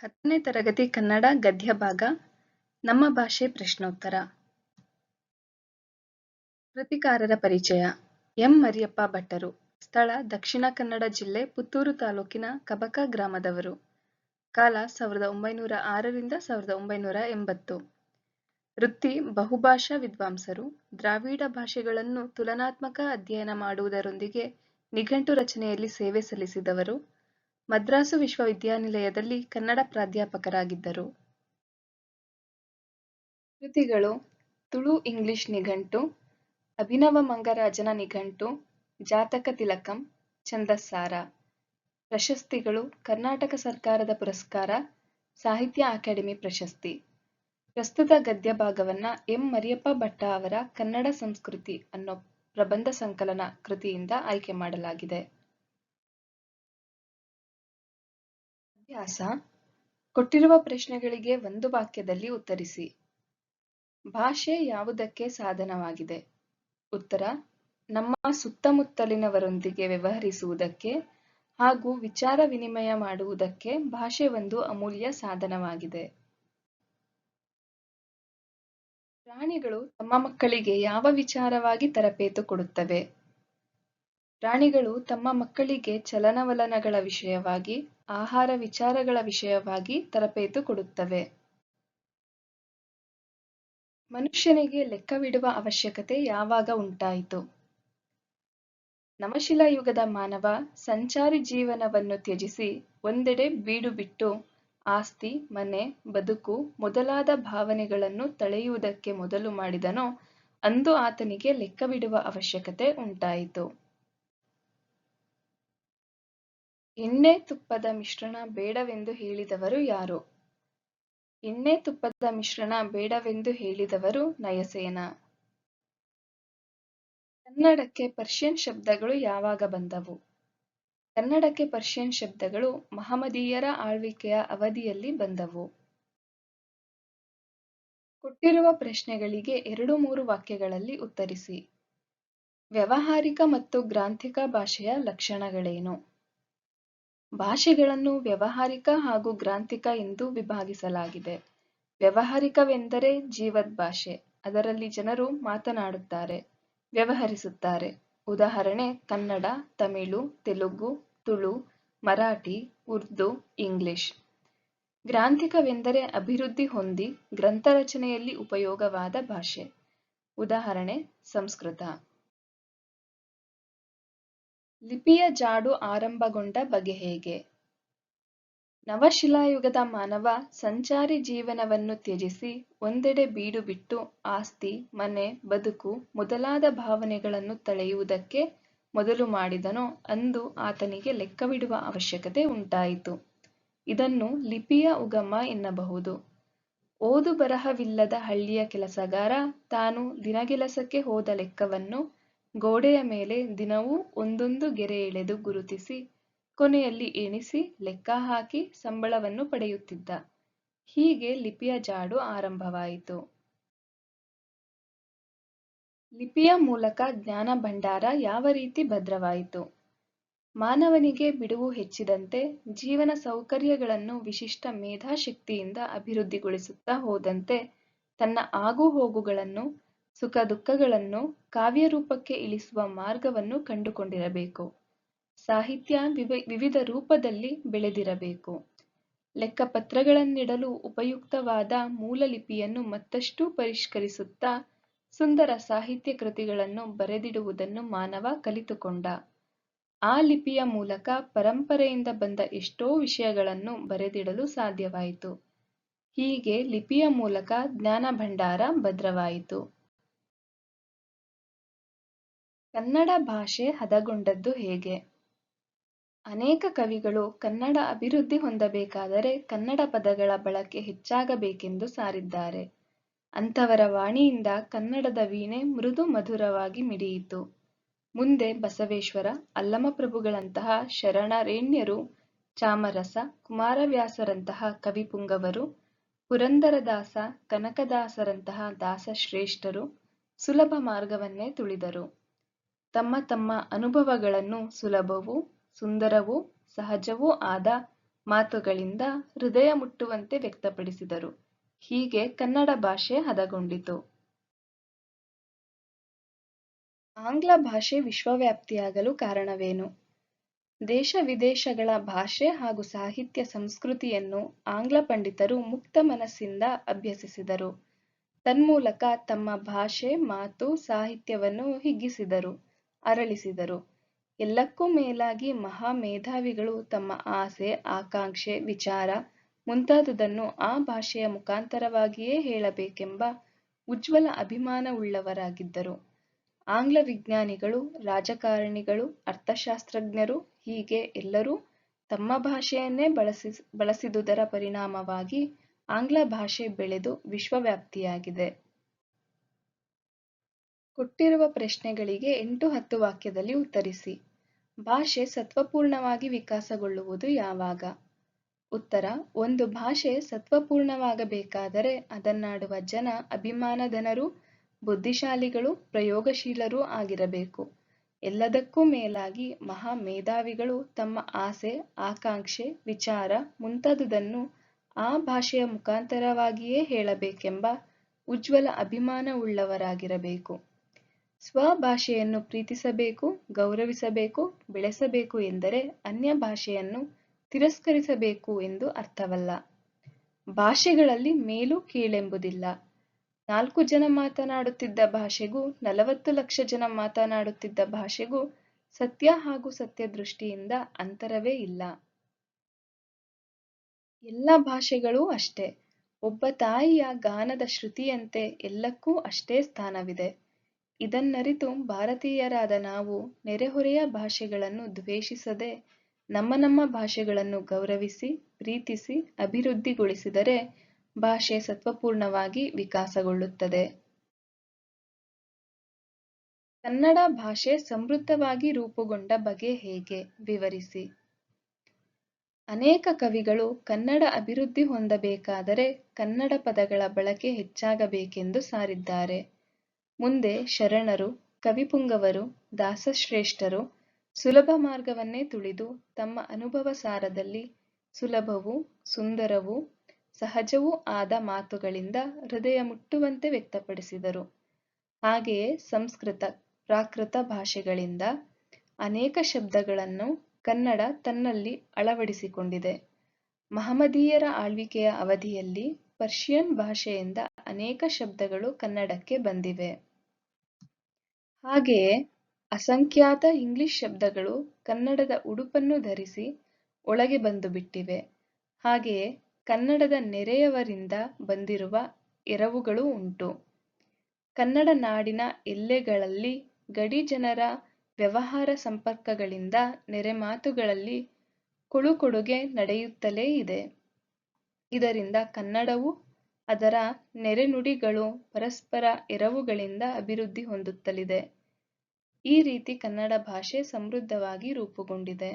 10ನೇ ತರಗತಿ ಕನ್ನಡ ಗದ್ಯ ಭಾಗ ನಮ್ಮ ಭಾಷೆ ಪ್ರಶ್ನೋತ್ತರ. ಕೃತಿಕಾರರ ಪರಿಚಯ. ಎಂ. ಮರಿಯಪ್ಪ ಭಟ್ಟರು. ಸ್ಥಳ ದಕ್ಷಿಣ ಕನ್ನಡ ಜಿಲ್ಲೆ ಪುತ್ತೂರು ತಾಲೂಕಿನ ಕಬಕ ಗ್ರಾಮದವರು. ಕಾಲ 1906 ರಿಂದ 1980. ವೃತ್ತಿ ಬಹುಭಾಷಾ ವಿದ್ವಾಂಸರು. ದ್ರಾವಿಡ ಭಾಷೆಗಳನ್ನು ತುಲನಾತ್ಮಕ ಅಧ್ಯಯನ ಮಾಡುವುದರೊಂದಿಗೆ ನಿಘಂಟು ರಚನೆಯಲ್ಲಿ ಸೇವೆ ಸಲ್ಲಿಸಿದವರು. ಮದ್ರಾಸು ವಿಶ್ವವಿದ್ಯಾನಿಲಯದಲ್ಲಿ ಕನ್ನಡ ಪ್ರಾಧ್ಯಾಪಕರಾಗಿದ್ದರು. ಕೃತಿಗಳು: ತುಳು ಇಂಗ್ಲಿಷ್ ನಿಘಂಟು, ಅಭಿನವ ಮಂಗರಾಜನ ನಿಘಂಟು, ಜಾತಕ ತಿಲಕಂ, ಛಂದಸ್ಸಾರ. ಪ್ರಶಸ್ತಿಗಳು: ಕರ್ನಾಟಕ ಸರ್ಕಾರದ ಪುರಸ್ಕಾರ, ಸಾಹಿತ್ಯ ಅಕಾಡೆಮಿ ಪ್ರಶಸ್ತಿ. ಪ್ರಸ್ತುತ ಗದ್ಯ ಭಾಗವನ್ನ ಎಂ. ಮರಿಯಪ್ಪ ಭಟ್ಟ ಅವರ ಕನ್ನಡ ಸಂಸ್ಕೃತಿ ಅನ್ನೋ ಪ್ರಬಂಧ ಸಂಕಲನ ಕೃತಿಯಿಂದ ಆಯ್ಕೆ ಮಾಡಲಾಗಿದೆ. ಅಭ್ಯಾಸ: ಕೊಟ್ಟಿರುವ ಪ್ರಶ್ನೆಗಳಿಗೆ ಒಂದು ವಾಕ್ಯದಲ್ಲಿ ಉತ್ತರಿಸಿ. ಭಾಷೆ ಯಾವುದಕ್ಕೆ ಸಾಧನವಾಗಿದೆ? ಉತ್ತರ: ನಮ್ಮ ಸುತ್ತಮುತ್ತಲಿನವರೊಂದಿಗೆ ವ್ಯವಹರಿಸುವುದಕ್ಕೆ ಹಾಗೂ ವಿಚಾರ ವಿನಿಮಯ ಮಾಡುವುದಕ್ಕೆ ಭಾಷೆ ಒಂದು ಅಮೂಲ್ಯ ಸಾಧನವಾಗಿದೆ. ಪ್ರಾಣಿಗಳು ತಮ್ಮ ಮಕ್ಕಳಿಗೆ ಯಾವ ವಿಚಾರವಾಗಿ ತರಬೇತು ಕೊಡುತ್ತವೆ? ಪ್ರಾಣಿಗಳು ತಮ್ಮ ಮಕ್ಕಳಿಗೆ ಚಲನವಲನಗಳ ವಿಷಯವಾಗಿ, ಆಹಾರ ವಿಚಾರಗಳ ವಿಷಯವಾಗಿ ತರಬೇತು ಕೊಡುತ್ತವೆ. ಮನುಷ್ಯನಿಗೆ ಲೆಕ್ಕವಿಡುವ ಅವಶ್ಯಕತೆ ಯಾವಾಗ ಉಂಟಾಯಿತು? ನವಶಿಲಾಯುಗದ ಮಾನವ ಸಂಚಾರಿ ಜೀವನವನ್ನು ತ್ಯಜಿಸಿ ಒಂದೆಡೆ ಬೀಡು ಬಿಟ್ಟು ಆಸ್ತಿ, ಮನೆ, ಬದುಕು ಮೊದಲಾದ ಭಾವನೆಗಳನ್ನು ತಳೆಯುವುದಕ್ಕೆ ಮೊದಲು ಮಾಡಿದನೋ ಅಂದು ಆತನಿಗೆ ಲೆಕ್ಕವಿಡುವ ಅವಶ್ಯಕತೆ ಉಂಟಾಯಿತು. ಎಣ್ಣೆ ತುಪ್ಪದ ಮಿಶ್ರಣ ಬೇಡವೆಂದು ಹೇಳಿದವರು ಯಾರು? ಎಣ್ಣೆ ತುಪ್ಪದ ಮಿಶ್ರಣ ಬೇಡವೆಂದು ಹೇಳಿದವರು ನಯಸೇನ. ಕನ್ನಡಕ್ಕೆ ಪರ್ಷಿಯನ್ ಶಬ್ದಗಳು ಯಾವಾಗ ಬಂದವು? ಕನ್ನಡಕ್ಕೆ ಪರ್ಷಿಯನ್ ಶಬ್ದಗಳು ಮಹಮದೀಯರ ಆಳ್ವಿಕೆಯ ಅವಧಿಯಲ್ಲಿ ಬಂದವು. ಕೊಟ್ಟಿರುವ ಪ್ರಶ್ನೆಗಳಿಗೆ 2-3 ವಾಕ್ಯಗಳಲ್ಲಿ ಉತ್ತರಿಸಿ. ವ್ಯಾವಹಾರಿಕ ಮತ್ತು ಗ್ರಾಂಥಿಕ ಭಾಷೆಯ ಲಕ್ಷಣಗಳೇನು? ಭಾಷೆಗಳನ್ನು ವ್ಯಾವಹಾರಿಕ ಹಾಗೂ ಗ್ರಾಂಥಿಕ ಎಂದು ವಿಭಾಗಿಸಲಾಗಿದೆ. ವ್ಯಾವಹಾರಿಕವೆಂದರೆ ಜೀವದ್ ಭಾಷೆ, ಅದರಲ್ಲಿ ಜನರು ಮಾತನಾಡುತ್ತಾರೆ, ವ್ಯವಹರಿಸುತ್ತಾರೆ. ಉದಾಹರಣೆ: ಕನ್ನಡ, ತಮಿಳು, ತೆಲುಗು, ತುಳು, ಮರಾಠಿ, ಉರ್ದು, ಇಂಗ್ಲಿಷ್. ಗ್ರಾಂಥಿಕವೆಂದರೆ ಅಭಿವೃದ್ಧಿ ಹೊಂದಿ ಗ್ರಂಥರಚನೆಯಲ್ಲಿ ಉಪಯೋಗವಾದ ಭಾಷೆ. ಉದಾಹರಣೆ: ಸಂಸ್ಕೃತ. ಲಿಪಿಯ ಜಾಡು ಆರಂಭಗೊಂಡ ಬಗೆ ಹೇಗೆ? ನವಶಿಲಾಯುಗದ ಮಾನವ ಸಂಚಾರಿ ಜೀವನವನ್ನು ತ್ಯಜಿಸಿ ಒಂದೆಡೆ ಬೀಡು ಬಿಟ್ಟು ಆಸ್ತಿ, ಮನೆ, ಬದುಕು ಮೊದಲಾದ ಭಾವನೆಗಳನ್ನು ತಳೆಯುವುದಕ್ಕೆ ಮೊದಲು ಮಾಡಿದನೋ ಅಂದು ಆತನಿಗೆ ಲೆಕ್ಕವಿಡುವ ಅವಶ್ಯಕತೆ ಉಂಟಾಯಿತು. ಇದನ್ನು ಲಿಪಿಯ ಉಗಮ ಎನ್ನಬಹುದು. ಓದು ಬರಹವಿಲ್ಲದ ಹಳ್ಳಿಯ ಕೆಲಸಗಾರ ತಾನು ದಿನಗೆಲಸಕ್ಕೆ ಹೋದ ಲೆಕ್ಕವನ್ನು ಗೋಡೆಯ ಮೇಲೆ ದಿನವೂ ಒಂದೊಂದು ಗೆರೆ ಎಳೆದು ಗುರುತಿಸಿ ಕೊನೆಯಲ್ಲಿ ಎಣಿಸಿ ಲೆಕ್ಕ ಹಾಕಿ ಸಂಬಳವನ್ನು ಪಡೆಯುತ್ತಿದ್ದ. ಹೀಗೆ ಲಿಪಿಯ ಜಾಡು ಆರಂಭವಾಯಿತು. ಲಿಪಿಯ ಮೂಲಕ ಜ್ಞಾನ ಭಂಡಾರ ಯಾವ ರೀತಿ ಭದ್ರವಾಯಿತು? ಮಾನವನಿಗೆ ಬಿಡುವು ಹೆಚ್ಚಿದಂತೆ ಜೀವನ ಸೌಕರ್ಯಗಳನ್ನು ವಿಶಿಷ್ಟ ಮೇಧಾಶಕ್ತಿಯಿಂದ ಅಭಿವೃದ್ಧಿಗೊಳಿಸುತ್ತಾ ಹೋದಂತೆ ತನ್ನ ಆಗುಹೋಗುಗಳನ್ನು, ಸುಖ ದುಃಖಗಳನ್ನು ಕಾವ್ಯರೂಪಕ್ಕೆ ಇಳಿಸುವ ಮಾರ್ಗವನ್ನು ಕಂಡುಕೊಂಡಿರಬೇಕು. ಸಾಹಿತ್ಯ ವಿವಿಧ ರೂಪದಲ್ಲಿ ಬೆಳೆದಿರಬೇಕು. ಲೆಕ್ಕಪತ್ರಗಳನ್ನಿಡಲು ಉಪಯುಕ್ತವಾದ ಮೂಲ ಲಿಪಿಯನ್ನು ಮತ್ತಷ್ಟು ಪರಿಷ್ಕರಿಸುತ್ತಾ ಸುಂದರ ಸಾಹಿತ್ಯ ಕೃತಿಗಳನ್ನು ಬರೆದಿಡುವುದನ್ನು ಮಾನವ ಕಲಿತುಕೊಂಡ. ಆ ಲಿಪಿಯ ಮೂಲಕ ಪರಂಪರೆಯಿಂದ ಬಂದ ಎಷ್ಟೋ ವಿಷಯಗಳನ್ನು ಬರೆದಿಡಲು ಸಾಧ್ಯವಾಯಿತು. ಹೀಗೆ ಲಿಪಿಯ ಮೂಲಕ ಜ್ಞಾನ ಭಂಡಾರ ಭದ್ರವಾಯಿತು. ಕನ್ನಡ ಭಾಷೆ ಹದಗೊಂಡದ್ದು ಹೇಗೆ? ಅನೇಕ ಕವಿಗಳು ಕನ್ನಡ ಅಭಿವೃದ್ಧಿ ಹೊಂದಬೇಕಾದರೆ ಕನ್ನಡ ಪದಗಳ ಬಳಕೆ ಹೆಚ್ಚಾಗಬೇಕೆಂದು ಸಾರಿದ್ದಾರೆ. ಅಂಥವರ ವಾಣಿಯಿಂದ ಕನ್ನಡದ ವೀಣೆ ಮೃದು ಮಧುರವಾಗಿ ಮಿಡಿಯಿತು. ಮುಂದೆ ಬಸವೇಶ್ವರ, ಅಲ್ಲಮಪ್ರಭುಗಳಂತಹ ಶರಣರೆಣ್ಯರು, ಚಾಮರಸ, ಕುಮಾರವ್ಯಾಸರಂತಹ ಕವಿಪುಂಗವರು, ಪುರಂದರದಾಸ, ಕನಕದಾಸರಂತಹ ದಾಸಶ್ರೇಷ್ಠರು ಸುಲಭ ಮಾರ್ಗವನ್ನೇ ತುಳಿದರು. ತಮ್ಮ ತಮ್ಮ ಅನುಭವಗಳನ್ನು ಸುಲಭವೂ ಸುಂದರವೂ ಸಹಜವೂ ಆದ ಮಾತುಗಳಿಂದ ಹೃದಯ ಮುಟ್ಟುವಂತೆ ವ್ಯಕ್ತಪಡಿಸಿದರು. ಹೀಗೆ ಕನ್ನಡ ಭಾಷೆ ಹದಗೊಂಡಿತು. ಆಂಗ್ಲ ಭಾಷೆ ವಿಶ್ವವ್ಯಾಪಿಯಾಗಲು ಕಾರಣವೇನು? ದೇಶ ವಿದೇಶಗಳ ಭಾಷೆ ಹಾಗೂ ಸಾಹಿತ್ಯ ಸಂಸ್ಕೃತಿಯನ್ನು ಆಂಗ್ಲ ಪಂಡಿತರು ಮುಕ್ತ ಮನಸ್ಸಿಂದ ಅಭ್ಯಸಿಸಿದರು. ತನ್ಮೂಲಕ ತಮ್ಮ ಭಾಷೆ, ಮಾತು, ಸಾಹಿತ್ಯವನ್ನು ಹಿಗ್ಗಿಸಿದರು, ಅರಳಿಸಿದರು. ಎಲ್ಲಕ್ಕೂ ಮೇಲಾಗಿ ಮಹಾ ಮೇಧಾವಿಗಳು ತಮ್ಮ ಆಸೆ, ಆಕಾಂಕ್ಷೆ, ವಿಚಾರ ಮುಂತಾದುದನ್ನು ಆ ಭಾಷೆಯ ಮುಖಾಂತರವಾಗಿಯೇ ಹೇಳಬೇಕೆಂಬ ಉಜ್ವಲ ಅಭಿಮಾನವುಳ್ಳವರಾಗಿದ್ದರು. ಆಂಗ್ಲ ವಿಜ್ಞಾನಿಗಳು, ರಾಜಕಾರಣಿಗಳು, ಅರ್ಥಶಾಸ್ತ್ರಜ್ಞರು ಹೀಗೆ ಎಲ್ಲರೂ ತಮ್ಮ ಭಾಷೆಯನ್ನೇ ಬಳಸಿದುದರ ಪರಿಣಾಮವಾಗಿ ಆಂಗ್ಲ ಭಾಷೆ ಬೆಳೆದು ವಿಶ್ವವ್ಯಾಪಿಯಾಗಿದೆ. ಕೊಟ್ಟಿರುವ ಪ್ರಶ್ನೆಗಳಿಗೆ 8-10 ವಾಕ್ಯದಲ್ಲಿ ಉತ್ತರಿಸಿ. ಭಾಷೆ ಸತ್ವಪೂರ್ಣವಾಗಿ ವಿಕಾಸಗೊಳ್ಳುವುದು ಯಾವಾಗ? ಉತ್ತರ: ಒಂದು ಭಾಷೆ ಸತ್ವಪೂರ್ಣವಾಗಬೇಕಾದರೆ ಅದನ್ನಾಡುವ ಜನ ಅಭಿಮಾನಧನರೂ, ಬುದ್ಧಿಶಾಲಿಗಳೂ, ಪ್ರಯೋಗಶೀಲರೂ ಆಗಿರಬೇಕು. ಎಲ್ಲದಕ್ಕೂ ಮೇಲಾಗಿ ಮಹಾ ಮೇಧಾವಿಗಳು ತಮ್ಮ ಆಸೆ, ಆಕಾಂಕ್ಷೆ, ವಿಚಾರ ಮುಂತಾದುದನ್ನು ಆ ಭಾಷೆಯ ಮುಖಾಂತರವಾಗಿಯೇ ಹೇಳಬೇಕೆಂಬ ಉಜ್ವಲ ಅಭಿಮಾನವುಳ್ಳವರಾಗಿರಬೇಕು. ಸ್ವಭಾಷೆಯನ್ನು ಪ್ರೀತಿಸಬೇಕು, ಗೌರವಿಸಬೇಕು, ಬೆಳೆಸಬೇಕು ಎಂದರೆ ಅನ್ಯ ಭಾಷೆಯನ್ನು ತಿರಸ್ಕರಿಸಬೇಕು ಎಂದು ಅರ್ಥವಲ್ಲ. ಭಾಷೆಗಳಲ್ಲಿ ಮೇಲು ಕೀಳೆಂಬುದಿಲ್ಲ. 4 ಜನ ಮಾತನಾಡುತ್ತಿದ್ದ ಭಾಷೆಗೂ 40 ಲಕ್ಷ ಜನ ಮಾತನಾಡುತ್ತಿದ್ದ ಭಾಷೆಗೂ ಸತ್ಯ ಹಾಗೂ ಸತ್ಯದೃಷ್ಟಿಯಿಂದ ಅಂತರವೇ ಇಲ್ಲ. ಎಲ್ಲ ಭಾಷೆಗಳೂ ಅಷ್ಟೇ. ಒಬ್ಬ ತಾಯಿಯ ಗಾನದ ಶ್ರುತಿಯಂತೆ ಎಲ್ಲಕ್ಕೂ ಅಷ್ಟೇ ಸ್ಥಾನವಿದೆ. ಇದನ್ನರಿತು ಭಾರತೀಯರಾದ ನಾವು ನೆರೆಹೊರೆಯ ಭಾಷೆಗಳನ್ನು ದ್ವೇಷಿಸದೆ ನಮ್ಮ ಭಾಷೆಗಳನ್ನು ಗೌರವಿಸಿ, ಪ್ರೀತಿಸಿ, ಅಭಿವೃದ್ಧಿಗೊಳಿಸಿದರೆ ಭಾಷೆ ಸತ್ವಪೂರ್ಣವಾಗಿ ವಿಕಾಸಗೊಳ್ಳುತ್ತದೆ. ಕನ್ನಡ ಭಾಷೆ ಸಮೃದ್ಧವಾಗಿ ರೂಪುಗೊಂಡ ಬಗೆ ಹೇಗೆ? ವಿವರಿಸಿ. ಅನೇಕ ಕವಿಗಳು ಕನ್ನಡ ಅಭಿವೃದ್ಧಿ ಹೊಂದಬೇಕಾದರೆ ಕನ್ನಡ ಪದಗಳ ಬಳಕೆ ಹೆಚ್ಚಾಗಬೇಕೆಂದು ಸಾರಿದ್ದಾರೆ. ಮುಂದೆ ಶರಣರು, ಕವಿಪುಂಗವರು, ದಾಸಶ್ರೇಷ್ಠರು ಸುಲಭ ಮಾರ್ಗವನ್ನೇ ತುಳಿದು ತಮ್ಮ ಅನುಭವ ಸಾರದಲ್ಲಿ ಸುಲಭವೂ, ಸುಂದರವೂ, ಸಹಜವೂ ಆದ ಮಾತುಗಳಿಂದ ಹೃದಯ ಮುಟ್ಟುವಂತೆ ವ್ಯಕ್ತಪಡಿಸಿದರು. ಹಾಗೆಯೇ ಸಂಸ್ಕೃತ, ಪ್ರಾಕೃತ ಭಾಷೆಗಳಿಂದ ಅನೇಕ ಶಬ್ದಗಳನ್ನು ಕನ್ನಡ ತನ್ನಲ್ಲಿ ಅಳವಡಿಸಿಕೊಂಡಿದೆ. ಮಹಮದೀಯರ ಆಳ್ವಿಕೆಯ ಅವಧಿಯಲ್ಲಿ ಪರ್ಷಿಯನ್ ಭಾಷೆಯಿಂದ ಅನೇಕ ಶಬ್ದಗಳು ಕನ್ನಡಕ್ಕೆ ಬಂದಿವೆ. ಹಾಗೆಯೇ ಅಸಂಖ್ಯಾತ ಇಂಗ್ಲಿಷ್ ಶಬ್ದಗಳು ಕನ್ನಡದ ಉಡುಪನ್ನು ಧರಿಸಿ ಒಳಗೆ ಬಂದು ಬಿಟ್ಟಿವೆ. ಹಾಗೆಯೇ ಕನ್ನಡದ ನೆರೆಯವರಿಂದ ಬಂದಿರುವ ಎರವುಗಳೂ ಉಂಟು. ಕನ್ನಡ ನಾಡಿನ ಎಲ್ಲೆಗಳಲ್ಲಿ ಗಡಿ ಜನರ ವ್ಯವಹಾರ ಸಂಪರ್ಕಗಳಿಂದ ನೆರೆಮಾತುಗಳಲ್ಲಿ ಕೊಡುಕೊಡುಗೆ ನಡೆಯುತ್ತಲೇ ಇದೆ. ಇದರಿಂದ ಕನ್ನಡವೂ ಅದರ ನೆರೆನುಡಿಗಳೂ ಪರಸ್ಪರ ಎರವುಗಳಿಂದ ಅಭಿವೃದ್ಧಿ ಹೊಂದುತ್ತಲಿದೆ. ಈ ರೀತಿ ಕನ್ನಡ ಭಾಷೆ ಸಮೃದ್ಧವಾಗಿ ರೂಪುಗೊಂಡಿದೆ.